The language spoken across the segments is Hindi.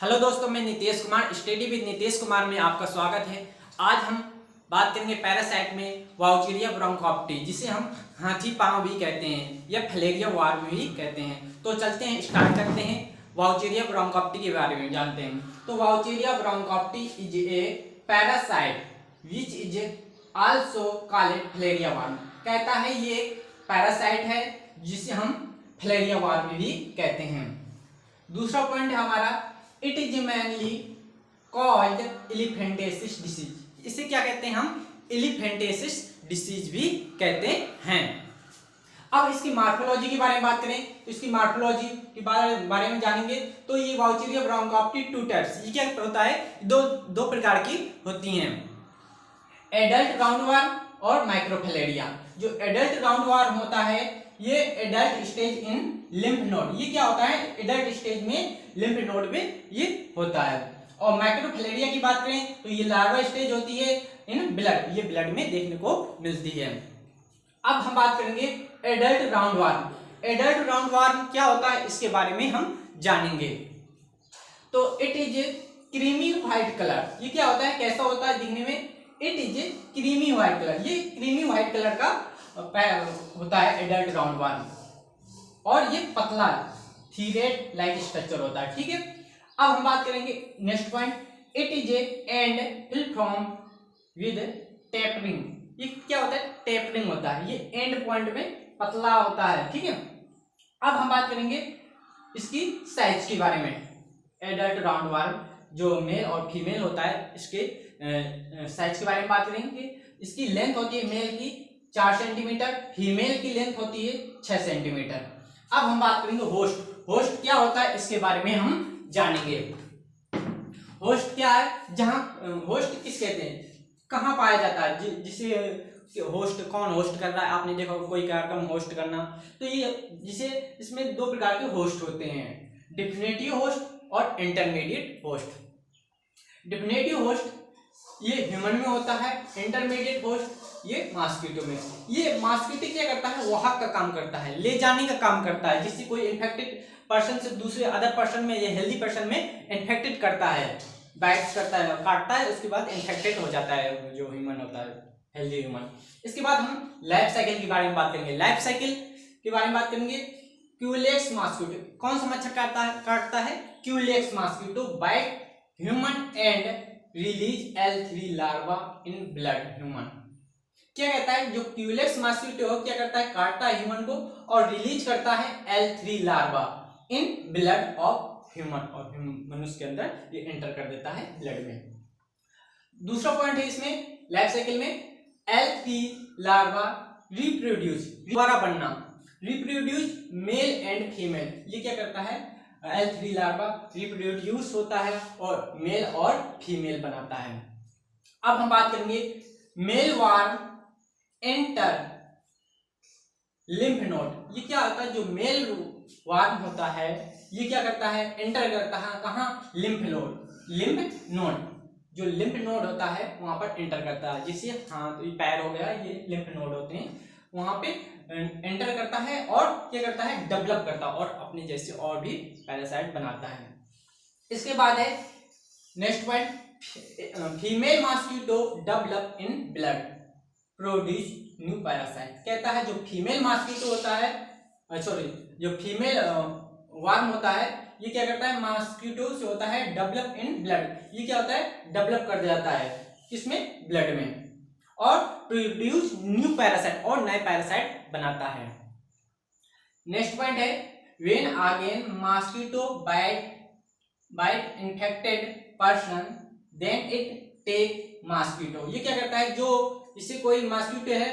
हेलो दोस्तों, मैं नितेश कुमार स्टडी विद नितेश कुमार में आपका स्वागत है। आज हम बात करेंगे पैरासाइट में वाउचेरिया ब्रोंकोप्टी, जिसे हम हाथी पांव भी कहते हैं या फलेरिया वार्म भी कहते हैं। तो चलते हैं, स्टार्ट करते हैं, वाउचेरिया ब्रोंकोप्टी के बारे में जानते हैं। तो Wuchereria bancrofti is a parasite which is also called filaria worm. कहता है ये एक पैरासाइट है जिसे हम फलेरिया वार्म भी कहते हैं। दूसरा पॉइंट है हमारा, it is mainly called elephantiasis disease. इसे क्या कहते हैं हम? एलिफेंटियासिस डिसीज भी कहते हैं। अब इसकी मार्फोलॉजी के बारे में बात करें तो इसकी मार्फोलॉजी के बारे में जानेंगे तो ये वाउचेरिया ब्रोंकोप्टी टू टाइप्स, ये क्या होता है, दो प्रकार की होती हैं, एडल्ट राउंडवॉर्म और माइक्रोफिलेरिया। जो एडल्ट राउंडवॉर्म होता है ये एडल्ट स्टेज इन लिम्फ नोड, ये क्या होता है, एडल्ट स्टेज में लिम्फ नोड में ये होता है। और माइक्रोफिलेरिया की बात करें तो ये लार्वा स्टेज होती है इन ब्लड, ये ब्लड में देखने को मिलती है। अब हम बात करेंगे एडल्ट राउंडवॉर्म। एडल्ट राउंडवॉर्म क्या होता है इसके बारे में हम जानेंगे। तो it is creamy white colour, ये क्या होता है, कैसा होता है दिखने में, it is creamy white colour, ये क्रीमी व्हाइट कलर का होता है एडल्ट राउंडवॉर्म, और ये पतला थीरेड लाइक स्ट्रक्चर होता है। ठीक है, अब हम बात करेंगे next point, it is end fill from with tapering. ये क्या होता है, टेपरिंग होता है, ये एंड पॉइंट में पतला होता है। ठीक है, अब हम बात करेंगे इसकी साइज के बारे में। एडल्ट राउंडवॉर्म जो मेल और फीमेल होता है, इसके साइज के बारे में बात करेंगे। इसकी लेंथ होती है मेल की 4 सेंटीमीटर, फीमेल की लेंथ होती है 6 सेंटीमीटर। अब हम बात करेंगे होस्ट। होस्ट क्या होता है इसके बारे में हम जानेंगे। होस्ट क्या है, जहां होस्ट किस कहते हैं, कहाँ पाया जाता है, जिसे होस्ट, कौन होस्ट कर रहा है, आपने देखा कोई कार्यक्रम होस्ट करना, तो ये जिसे इसमें दो प्रकार के होस्ट होते हैं, डिफिनेटिव होस्ट और इंटरमीडिएट होस्ट। डिफिनेटिव होस्ट ये ह्यूमन में होता है, इंटरमीडिएट होस्ट ये मॉस्किटो में। ये मॉस्किटो क्या करता है, वाहक का काम करता है, ले जाने का काम करता है, जिससे कोई इन्फेक्टेड पर्सन से दूसरे अदर पर्सन में या हेल्दी पर्सन में इन्फेक्टेड करता है, बाइट्स करता है, काटता है, उसके बाद इन्फेक्टेड हो जाता है जो ह्यूमन होता है, हेल्दी ह्यूमन। इसके बाद हम लाइफ साइकिल के बारे में बात करेंगे। लाइफ साइकिल के बारे में बात करेंगे, क्यूलेक्स मॉस्किटो, कौन सा मच्छर काटता है, culex mosquito bite human and release L3 larva in blood human. क्या कहता है, जो क्यूलेक्स मॉस्किटो क्या करता है, काटता है ह्यूमन को और रिलीज करता है L3 larva in blood of human, और मनुष्य के अंदर ये एंटर कर देता है ब्लड में। दूसरा पॉइंट है इसमें लाइफ साइकिल में, L3 लार्वा रिप्रोड्यूस, दोबारा बनना, रिप्रोड्यूस मेल एंड फीमेल। ये क्या करता है, L3 लार्वा रिप्रोड्यूस होता है और मेल और फीमेल बनाता है। अब हम बात करेंगे male worm enter lymph node. ये क्या होता है, जो मेल वार्म होता है ये क्या करता है, एंटर करता है कहाँ, लिम्फ नोड, लिम्फ नोड, जो लिम्फ नोड होता है वहां पर एंटर करता है, जिससे हाथ, ये पैर हो गया, ये लिम्फ नोड होते हैं, वहां पे एंटर करता है और क्या करता है, डेवलप करता है और अपने जैसे और भी पैरासाइट बनाता है। इसके बाद है next point, female mosquito develop in blood produce new parasite. कहता है जो फीमेल मॉस्किटो होता है, सॉरी, जो फीमेल वार्म होता है ये क्या करता है, मॉस्किटो से होता है डेवलप इन ब्लड, ये क्या होता है, डेवलप कर जाता है किसमें, ब्लड में, और प्रोड्यूस न्यू पैरासाइट, और नए पैरासाइट बनाता है। नेक्स्ट पॉइंट है, when again mosquito bite infected person then it take mosquito. ये क्या करता है, जो इसे कोई मॉस्किटो है,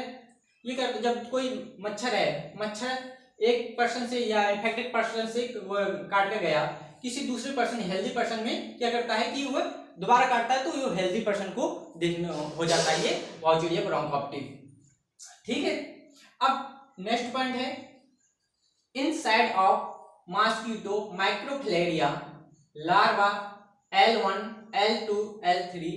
ये करता, जब कोई मच्छर है, मच्छर एक पर्सन से या इन्फेक्टेड पर्सन से काट के गया किसी दूसरे पर्सन, हेल्दी पर्सन में, क्या करता है कि वह दोबारा काटता है तो वो हेल्दी पर्सन को देखने हो जाता है ये वाउचेरिया ब्रोंकोप्टी। ठीक है, अब नेक्स्ट पॉइंट है, inside of mosquito microfilaria larva L1 L2 L3,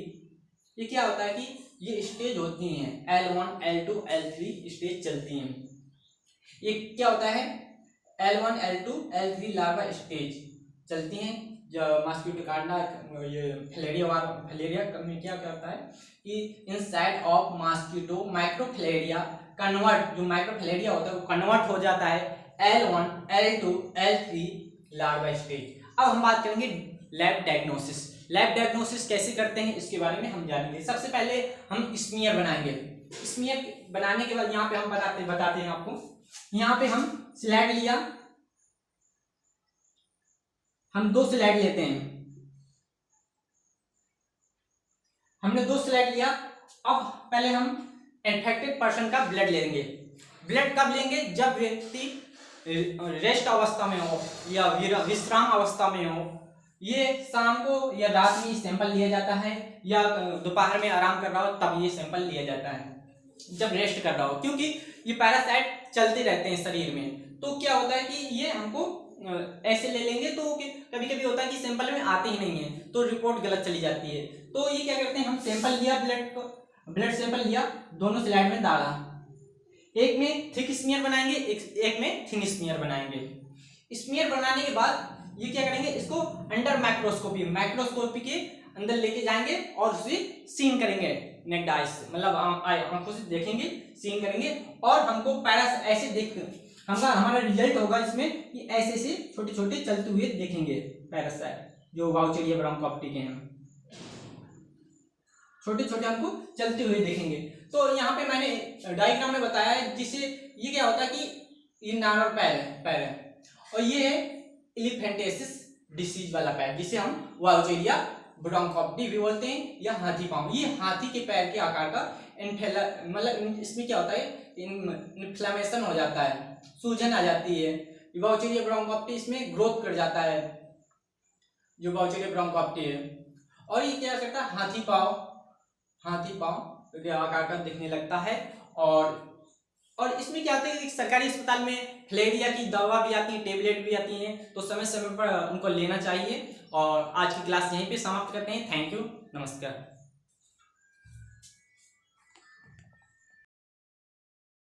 ये क्या होता है कि ये स्टेज होती हैं, L1 L2 L3 स्टेज चलती हैं। ये क्या होता है, L1 L2 L3 larva stage चलती हैं, जब मॉस्किटो काटना, ये फिलेरिया में क्या करता है कि inside of mosquito microfilaria convert, जो माइक्रोफिलेरिया होता है वो कन्वर्ट हो जाता है L1, L2, L3 larva stage. अब हम बात करेंगे लैब डायग्नोसिस। लैब डायग्नोसिस कैसे करते हैं इसके बारे में हम जानेंगे। सबसे पहले हम स्मीयर बनाएंगे। स्मीयर बनाने के बाद यहाँ पे हम बताते हैं आपको। यहाँ पे हम स्लाइड लिया, हम 2 स्लाइड लेते हैं, हमने 2 स्लाइड लिया। अब पहले हम इन्फेक्टेड पर्सन का ब्लड लेंगे। ब्लड कब लेंगे? जब व्यक्ति रेस्ट अवस्था में हो या विश्राम अवस्था में हो। ये शाम को या रात में सैंपल लिया जाता है, या दोपहर में आराम कर रहा हो तब ये सैंपल लिया जाता है, जब रेस्ट कर रहा हो, क्योंकि ये पैरासाइट चलते रहते हैं शरीर में। तो क्या होता है कि ये हमको ऐसे ले लेंगे तो कभी कभी होता है कि सैंपल में आते ही नहीं है, तो रिपोर्ट गलत चली जाती है। तो ये क्या करते हैं, हम सैंपल लिया, ब्लड सैंपल लिया, दोनों स्लाइड में डाला, एक में थिक स्मीयर बनाएंगे, एक में थिन स्मीयर बनाएंगे। स्मीयर बनाने के बाद ये क्या करेंगे, इसको अंडर माइक्रोस्कोपी के अंदर लेके जाएंगे और उसे सीन करेंगे नेक्ड आइज, मतलब आंखों से देखेंगे, सीन करेंगे, और हमको पैरास ऐसे देख हमारा रिजल्ट होगा इसमें कि ऐसे ऐसे छोटे छोटे चलते हुए देखेंगे पैरासाइट जो वाउचेरिया ब्रोंकोप्टी के हैं, छोटे छोटे हमको चलते हुए देखेंगे। तो यहाँ पे मैंने डायग्राम में बताया है, जिससे ये क्या होता है कि ये नॉर्मल पैर है और ये है एलिफेंटियासिस डिसीज वाला पैर, जिसे हम वाउचेरिया ब्रोंकोप्टी भी बोलते हैं या हाथी पाँव। ये हाथी के पैर के आकार का मतलब इसमें क्या होता है, इन्फ्लेमेशन हो जाता है, सूजन आ जाती है। वाउचेरिया ब्रोंकोप्टी इसमें ग्रोथ कर जाता है जो वाउचेरिया ब्रोंकोप्टी है। और ये क्या करता है, हाथी पाँव के आकार का दिखने लगता है। और इसमें क्या होता है कि सरकारी अस्पताल में फिलेरिया की दवा भी आती है, टेबलेट भी आती हैं, तो समय समय पर उनको लेना चाहिए। और आज की क्लास यहीं पे समाप्त करते हैं। थैंक यू, नमस्कार।